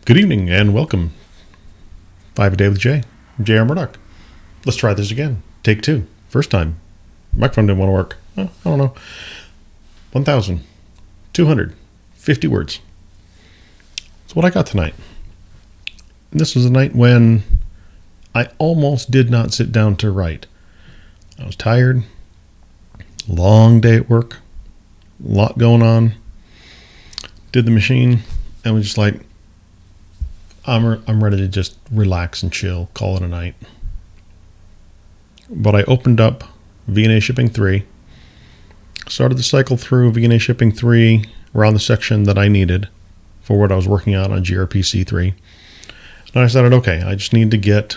Good evening and welcome. 5 a day with Jay. I'm J.R. Murdoch. Let's try this again. Take two. First time. Microphone didn't want to work. I don't know. 1,250 words. That's what I got tonight. And this was a night when I almost did not sit down to write. I was tired. Long day at work. A lot going on. Did the machine and was just like, I'm ready to just relax and chill, call it a night. But I opened up VNA Shipping 3, started the cycle through VNA Shipping 3 around the section that I needed for what I was working on gRPC 3. And I decided, okay, I just need to get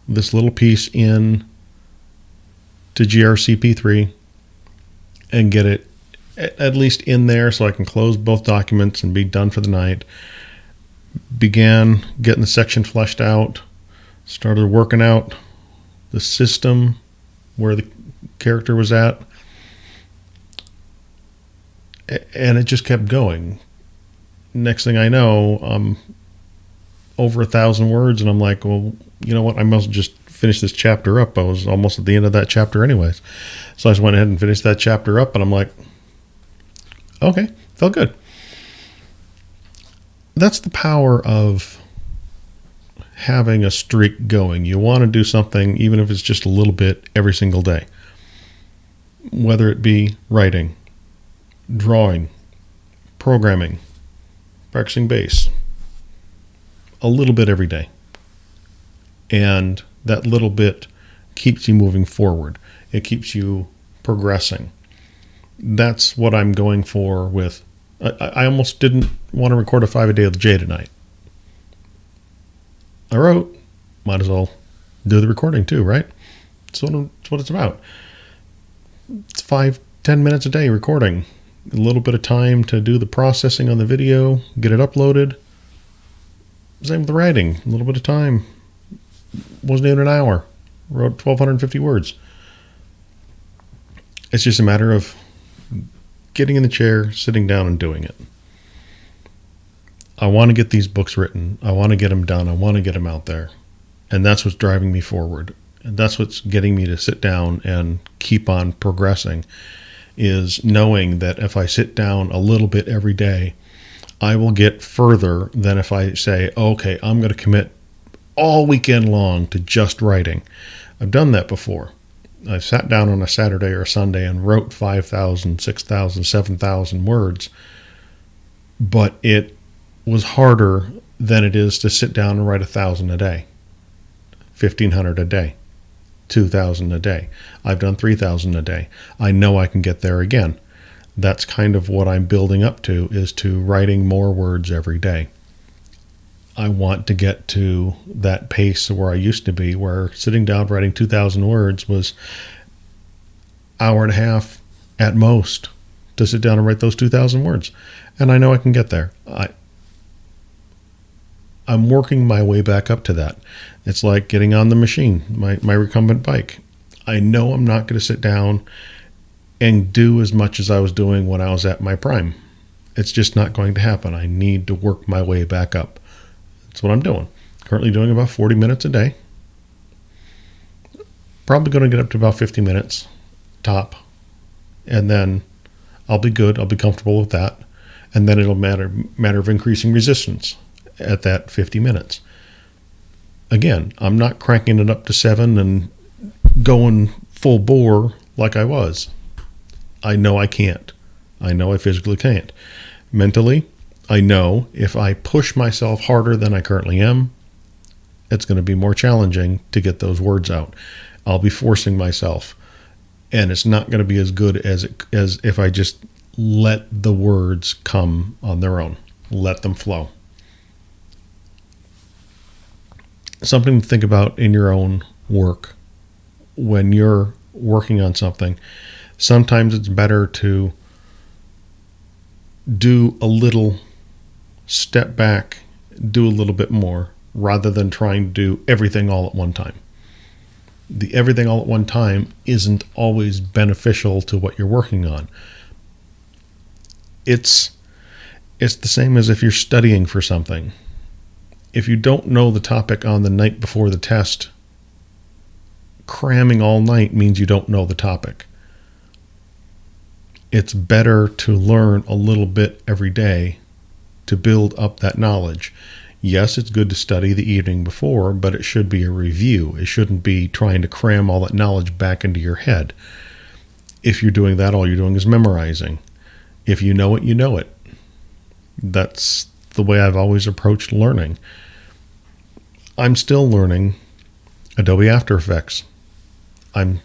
this little piece in to gRCP 3 and get it at least in there so I can close both documents and be done for the night. Began getting the section fleshed out, started working out the system where the character was at, and it just kept going. Next thing I know, I'm over 1,000 words, and I'm like, well, you know what? I must just finish this chapter up. I was almost at the end of that chapter anyways. So I just went ahead and finished that chapter up, and I'm like, okay, felt good. That's the power of having a streak going. You want to do something, even if it's just a little bit, every single day. Whether it be writing, drawing, programming, practicing bass. A little bit every day. And that little bit keeps you moving forward. It keeps you progressing. That's what I'm going for with... I almost didn't want to record a 5 a day with Jay tonight. I wrote, might as well do the recording too, right? That's what it's about. It's 5-10 minutes a day recording. A little bit of time to do the processing on the video, get it uploaded. Same with the writing. A little bit of time. Wasn't even an hour. Wrote 1,250 words. It's just a matter of getting in the chair, sitting down, and doing it. I want to get these books written. I want to get them done. I want to get them out there. And that's what's driving me forward. And that's what's getting me to sit down and keep on progressing, is knowing that if I sit down a little bit every day, I will get further than if I say, okay, I'm going to commit all weekend long to just writing. I've done that before. I sat down on a Saturday or a Sunday and wrote 5,000, 6,000, 7,000 words, but it was harder than it is to sit down and write 1,000 a day, 1,500 a day, 2,000 a day. I've done 3,000 a day. I know I can get there again. That's kind of what I'm building up to, is to writing more words every day. I want to get to that pace where I used to be, where sitting down writing 2,000 words was hour and a half at most to sit down and write those 2,000 words. And I know I can get there. I'm working my way back up to that. It's like getting on the machine, my recumbent bike. I know I'm not going to sit down and do as much as I was doing when I was at my prime. It's just not going to happen. I need to work my way back up. That's what I'm doing. Currently doing about 40 minutes a day. Probably going to get up to about 50 minutes top. And then I'll be good. I'll be comfortable with that. And then it'll matter of increasing resistance at that 50 minutes. Again, I'm not cranking it up to 7 and going full bore like I was. I know I can't. I know I physically can't. Mentally, I know if I push myself harder than I currently am, it's going to be more challenging to get those words out. I'll be forcing myself, and it's not going to be as good as if I just let the words come on their own. Let them flow. Something to think about in your own work when you're working on something. Sometimes it's better to do a little step back, do a little bit more, rather than trying to do everything all at one time. The everything all at one time isn't always beneficial to what you're working on. It's the same as if you're studying for something. If you don't know the topic on the night before the test, cramming all night means you don't know the topic. It's better to learn a little bit every day to build up that knowledge. Yes, it's good to study the evening before, but it should be a review. It shouldn't be trying to cram all that knowledge back into your head. If you're doing that, all you're doing is memorizing. If you know it, you know it. That's the way I've always approached learning. I'm still learning Adobe After Effects. I'm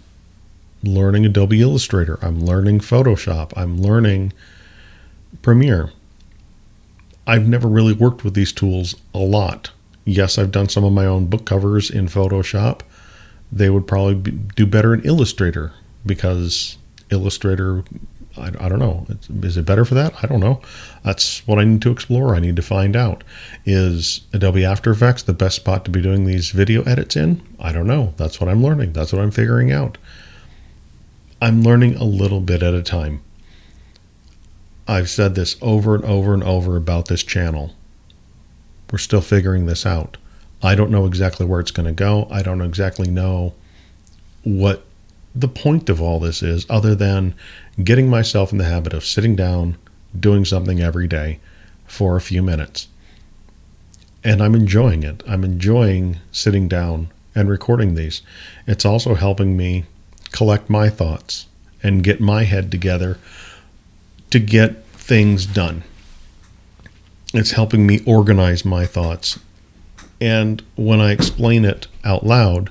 learning Adobe Illustrator. I'm learning Photoshop. I'm learning Premiere. I've never really worked with these tools a lot. Yes, I've done some of my own book covers in Photoshop. They would probably do better in Illustrator because Illustrator, I don't know. Is it better for that? I don't know. That's what I need to explore. I need to find out. Is Adobe After Effects the best spot to be doing these video edits in? I don't know. That's what I'm learning. That's what I'm figuring out. I'm learning a little bit at a time. I've said this over and over and over about this channel. We're still figuring this out. I don't know exactly where it's going to go. I don't exactly know what the point of all this is, other than getting myself in the habit of sitting down, doing something every day for a few minutes. And I'm enjoying it. I'm enjoying sitting down and recording these. It's also helping me collect my thoughts and get my head together to get things done. It's helping me organize my thoughts. And when I explain it out loud,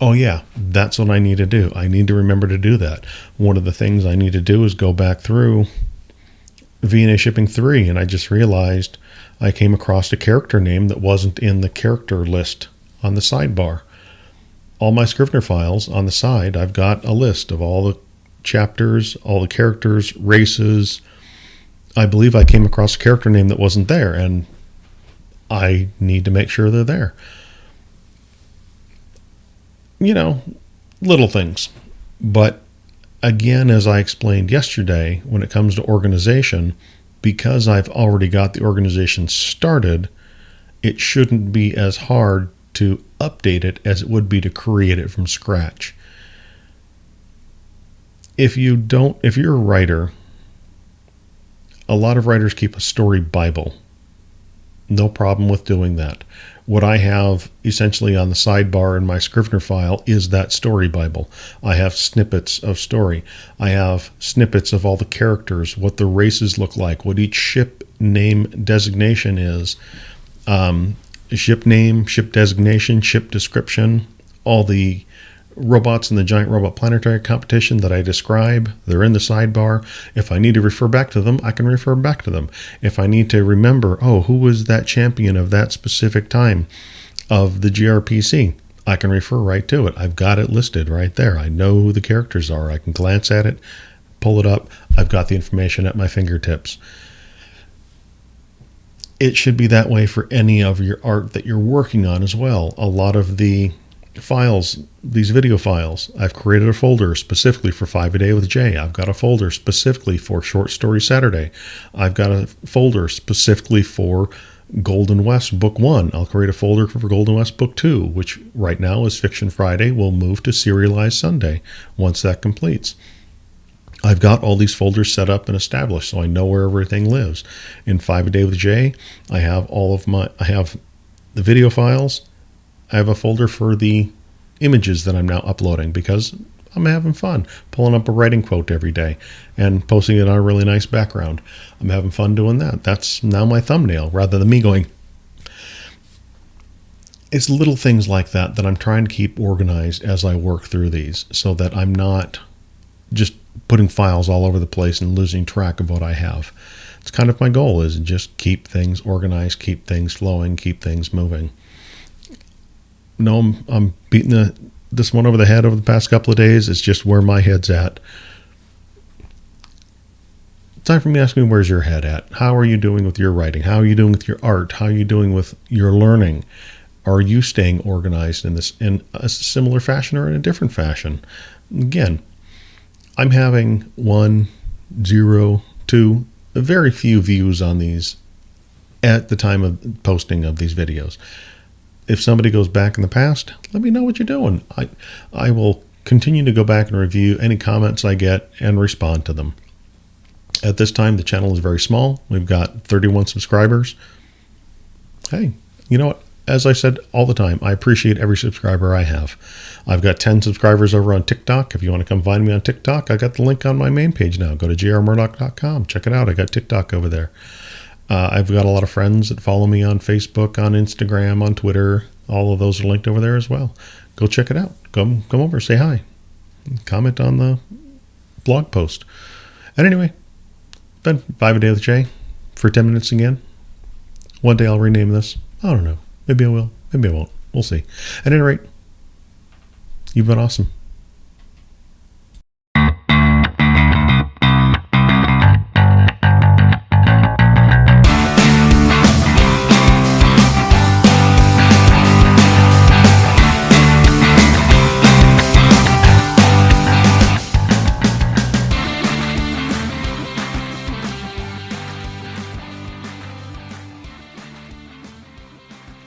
oh yeah, that's what I need to do. I need to remember to do that. One of the things I need to do is go back through V&A Shipping 3, and I just realized I came across a character name that wasn't in the character list on the sidebar. All my Scrivener files on the side, I've got a list of all the chapters, all the characters, races. I believe I came across a character name that wasn't there, and I need to make sure they're there. You know, little things. But again, as I explained yesterday, when it comes to organization, because I've already got the organization started, it shouldn't be as hard to update it as it would be to create it from scratch. If you're a writer, a lot of writers keep a story Bible. No problem with doing that. What I have essentially on the sidebar in my Scrivener file is that story Bible. I have snippets of story. I have snippets of all the characters, what the races look like, what each ship name designation is, ship name, ship designation, ship description, all the robots in the Giant Robot Planetary competition that I describe. They're in the sidebar. If I need to refer back to them, I can refer back to them. If I need to remember, who was that champion of that specific time of the GRPC, I can refer right to it. I've got it listed right there. I know who the characters are. I can glance at it, pull it up. I've got the information at my fingertips. It should be that way for any of your art that you're working on as well. A lot of the files, these video files, I've created a folder specifically for 5 a Day with Jay. I've got a folder specifically for Short Story Saturday. I've got a folder specifically for Golden West Book 1. I'll create a folder for Golden West Book 2, which right now is Fiction Friday. We'll move to Serialized Sunday once that completes. I've got all these folders set up and established, so I know where everything lives. In 5 a Day with Jay, I have the video files. I have a folder for the images that I'm now uploading because I'm having fun pulling up a writing quote every day and posting it on a really nice background. I'm having fun doing that. That's now my thumbnail rather than me going. It's little things like that that I'm trying to keep organized as I work through these so that I'm not just putting files all over the place and losing track of what I have. It's kind of my goal, is just keep things organized, keep things flowing, keep things moving. No, I'm beating this one over the head over the past couple of days. It's just where my head's at. Time for me to ask me, where's your head at? How are you doing with your writing? How are you doing with your art? How are you doing with your learning? Are you staying organized in a similar fashion or in a different fashion? Again, I'm having 1, 0, 2, very few views on these at the time of posting of these videos. If somebody goes back in the past, let me know what you're doing. I will continue to go back and review any comments I get and respond to them. At this time, the channel is very small. We've got 31 subscribers. Hey, you know what? As I said all the time, I appreciate every subscriber I have. I've got 10 subscribers over on TikTok. If you want to come find me on TikTok, I got the link on my main page now. Go to grmurdoch.com. Check it out. I got TikTok over there. I've got a lot of friends that follow me on Facebook, on Instagram, on Twitter. All of those are linked over there as well. Go check it out. Come over, say hi. Comment on the blog post. And anyway, been 5 a day with Jay for 10 minutes again. One day I'll rename this. I don't know. Maybe I will. Maybe I won't. We'll see. At any rate, you've been awesome.